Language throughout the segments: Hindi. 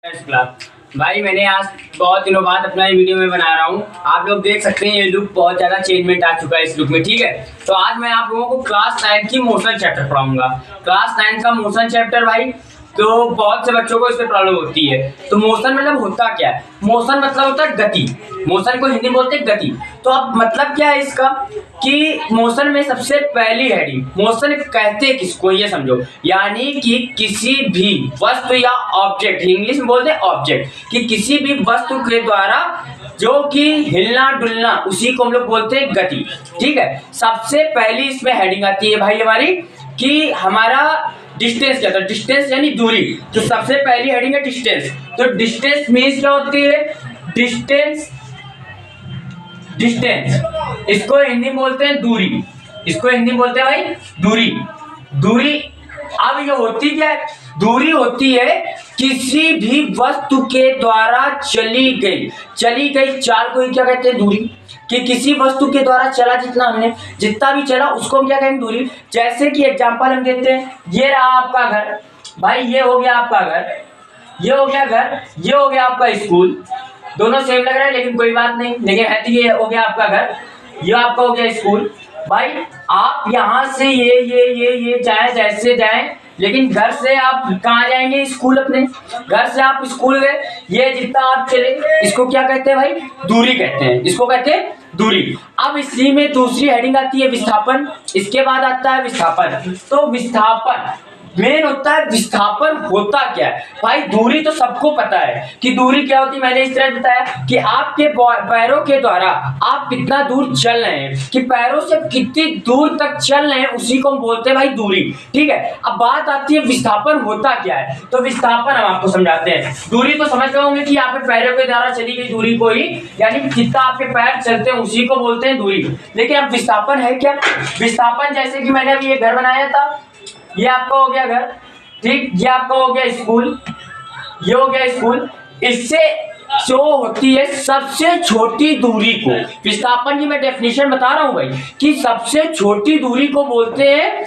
क्लास भाई मैंने आज बहुत दिनों बाद अपना ये वीडियो में बना रहा हूँ। आप लोग देख सकते हैं ये लुक बहुत ज़्यादा चेंजमेंट आ चुका है इस लुक में, ठीक है। तो आज मैं आप लोगों को क्लास 9 की मोशन चैप्टर पढ़ाऊंगा। क्लास 9 का मोशन चैप्टर भाई, तो बहुत से बच्चों को इसमें प्रॉब्लम होती है। तो मोशन मतलब होता क्या है? मोशन मतलब होता है गति। मोशन को हिंदी में बोलते हैं गति। तो अब मतलब क्या है इसका कि मोशन में सबसे पहली हेडिंग, मोशन कहते किसको ये समझो, यानी कि किसी भी वस्तु या ऑब्जेक्ट, इंग्लिश में बोलते हैं ऑब्जेक्ट, कि किसी भी वस्तु के द्वारा जो कि हिलना डुलना, उसी को हम लोग बोलते हैं गति, ठीक है। सबसे पहली इसमें हेडिंग आती है भाई हमारी कि हमारा डिस्टेंस क्या था, डिस्टेंस यानी दूरी। तो सबसे पहली हेडिंग है डिस्टेंस। तो डिस्टेंस मीन्स क्या होती है? डिस्टेंस, डिस्टेंस इसको हिंदी में बोलते हैं दूरी। इसको हिंदी में बोलते हैं भाई दूरी। दूरी अब ये होती क्या है? दूरी होती है किसी भी वस्तु के द्वारा चली गई चाल को क्या कहते हैं? दूरी। कि किसी वस्तु के द्वारा चला, जितना भी चला उसको हम क्या कहेंगे? दूरी। जैसे कि एग्जांपल हम देते हैं, ये रहा आपका घर भाई, ये हो गया आपका घर, ये हो गया घर, ये हो गया आपका स्कूल। दोनों सेम लग रहा है लेकिन कोई बात नहीं, लेकिन है तो ये हो गया आपका घर, ये आपका हो गया स्कूल। भाई आप यहाँ से ये चाहे जैसे जाएं, लेकिन घर से आप कहाँ जाएंगे? स्कूल। अपने घर से आप स्कूल गए, ये जितना आप चले, इसको क्या कहते हैं भाई? दूरी कहते हैं। इसको कहते हैं दूरी। अब इसी में दूसरी हेडिंग आती है विस्थापन। इसके बाद आता है विस्थापन। तो विस्थापन मेन होता है, विस्थापन होता क्या है भाई? दूरी तो सबको पता है कि दूरी क्या होती है। मैंने इस तरह बताया कि आपके पैरों के द्वारा आप कितना दूर चल रहे हैं, कि पैरों से कितनी दूर तक चल रहे हैं, उसी को हम बोलते हैं भाई दूरी, ठीक है। अब बात आती है विस्थापन होता क्या है। तो विस्थापन हम आपको समझाते हैं। दूरी तो समझ गए होंगे कि आपके पैरों के द्वारा चली गई दूरी को ही, यानी कि जितना आपके पैर चलते हैं उसी को बोलते हैं दूरी। लेकिन अब विस्थापन है क्या? विस्थापन जैसे कि मैंने अभी ये घर बनाया था, ये आपका हो गया घर, ठीक, ये आपका हो गया स्कूल, ये हो गया स्कूल। इससे जो होती है सबसे छोटी दूरी को, विस्थापन की मैं डेफिनेशन बता रहा हूं भाई, कि सबसे छोटी दूरी को बोलते हैं,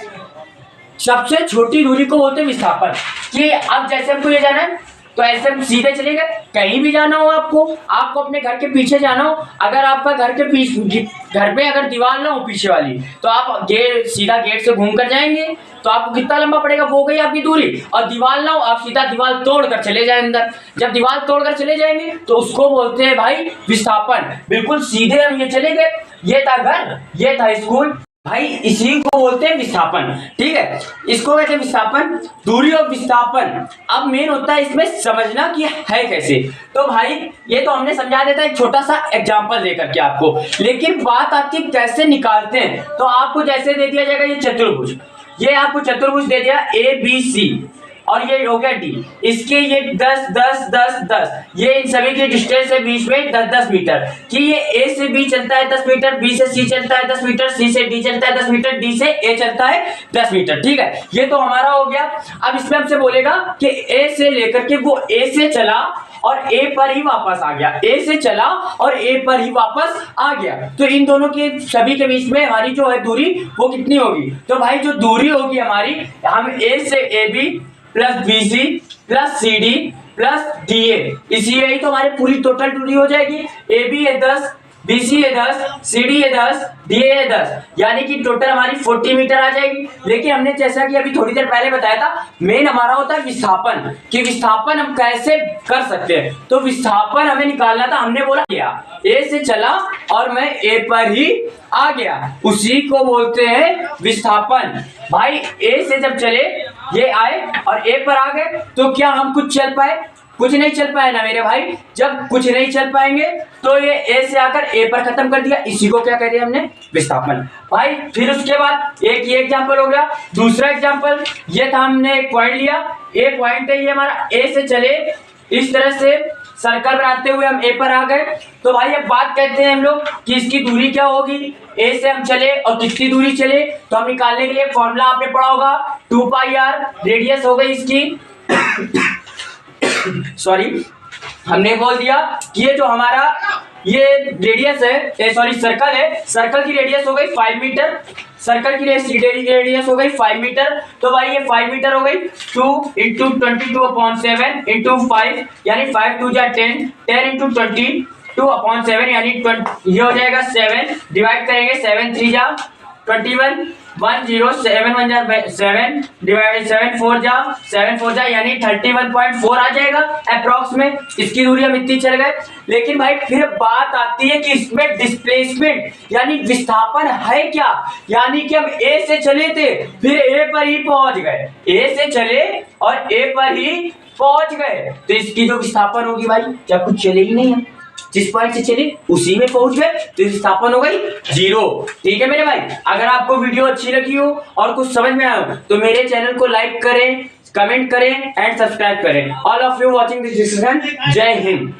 सबसे छोटी दूरी को बोलते हैं विस्थापन। कि अब जैसे हमको ये जाना है तो ऐसे हम सीधे चले गए। कहीं भी जाना हो आपको अपने घर के पीछे जाना हो, अगर आपका घर के पीछे, घर पे अगर दीवार ना हो पीछे वाली, तो आप सीधा गेट से घूम कर जाएंगे, तो आपको कितना लंबा पड़ेगा? वो गई आपकी दूरी। और दीवार ना हो, आप सीधा दीवार तोड़ कर चले जाए अंदर। जब दीवार तोड़ कर चले जाएंगे तो उसको बोलते हैं भाई विस्थापन। बिल्कुल सीधे हम ये चले गए, ये था घर, ये था स्कूल भाई, इसी को बोलते हैं विस्थापन, ठीक है। इसको कहते हैं विस्थापन, दूरी और विस्थापन। अब मेन होता है इसमें समझना कि है कैसे। तो भाई ये तो हमने समझा देता है एक छोटा सा एग्जांपल देकर के आपको, लेकिन बात आती है कैसे निकालते हैं। तो आपको जैसे दे दिया जाएगा ये चतुर्भुज, ये आपको चतुर्भुज दे दिया ABC, और ये हो गया D, इसके ये 10 10 10 10, ये इन सभी की डिस्टेंस है बीच में 10 10 मीटर, कि ये A से B चलता है 10 मीटर, B से C चलता है 10 मीटर, C से D चलता है 10 मीटर, D से A चलता है 10 मीटर, ठीक है। ये तो हमारा हो गया। अब इसमें हमसे बोलेगा कि A से लेकर के वो A से चला और A पर ही वापस आ गया, A से चला और A पर ही वापस आ गया, तो इन दोनों के सभी के बीच में हमारी जो है दूरी वो कितनी होगी? तो भाई जो दूरी होगी हमारी, हम A से AB plus BC plus CD plus DA, इसी यही तो हमारी पूरी टोटल दूरी हो जाएगी। AB है 10, BC है 10, CD है 10, DA है 10, यानी कि टोटल हमारी 40 मीटर आ जाएगी। लेकिन हमने जैसा कि अभी थोड़ी देर पहले बताया था, मेन हमारा होता है विस्थापन, कि विस्थापन हम कैसे कर सकते हैं। तो विस्थापन हमें निकालना था, हमने बोला गया A से चला और मैं A पर ही आ गया, उसी को बोलते हैं विस्थापन। भाई A से जब चले, ये आए और A पर आ गए, तो क्या हम कुछ चल पाए? कुछ नहीं चल पाए ना मेरे भाई। जब कुछ नहीं चल पाएंगे तो ये A से आकर A पर खत्म कर दिया, इसी को क्या कह दिया हमने? विस्थापन। भाई फिर उसके बाद एक ये एग्जांपल हो गया। दूसरा एग्जांपल ये था, हमने एक पॉइंट लिया, एक पॉइंट है ये हमारा, A से चले इस तरह से सर्कल बनाते हुए हम A पर आ गए। तो भाई अब बात कहते हैं हम लोग कि इसकी दूरी क्या होगी। A से हम चले और कितनी दूरी चले, तो हम निकालने के लिए फॉर्मूला आपने पढ़ा होगा, 2πr रेडियस हो गई इसकी सॉरी, हमने बोल दिया कि ये जो हमारा ये रेडियस है, सॉरी सर्कल है, सर्कल की रेडियस हो गई 5 मीटर, सर्कल की रेडियस हो गई 5 मीटर, तो भाई ये 5 मीटर हो गई 2 इंटू 22/7 इंटू 5 यानी 5 2 जा 10, 10 इंटू 22/7 यानी ये हो जाएगा 7, डिवाइड करेंगे 7 3 जा 21 1 0 7 1 जा 7 डिवाइड 7 4 जा यानी 31.4 आ जाएगा अप्रॉक्स में। इसकी दूरी हम इतनी चल गए। लेकिन भाई फिर बात आती है कि इसमें डिस्प्लेसमेंट यानी विस्थापन है क्या, यानी कि हम ए से चले थे फिर ए पर ही पहुंच गए, ए से चले और ए पर ही पहुंच गए, तो इसकी जो विस्थापन होगी भाई क्या कुछ चले ही नहीं है, जिस पॉइंट से चले उसी में पहुंच गए, तो विस्थापन हो गई 0। ठीक है मेरे भाई, अगर आपको वीडियो अच्छी लगी हो और कुछ समझ में आया हो तो मेरे चैनल को लाइक करें, कमेंट करें एंड सब्सक्राइब करें। All of you watching this discussion, जय हिंद।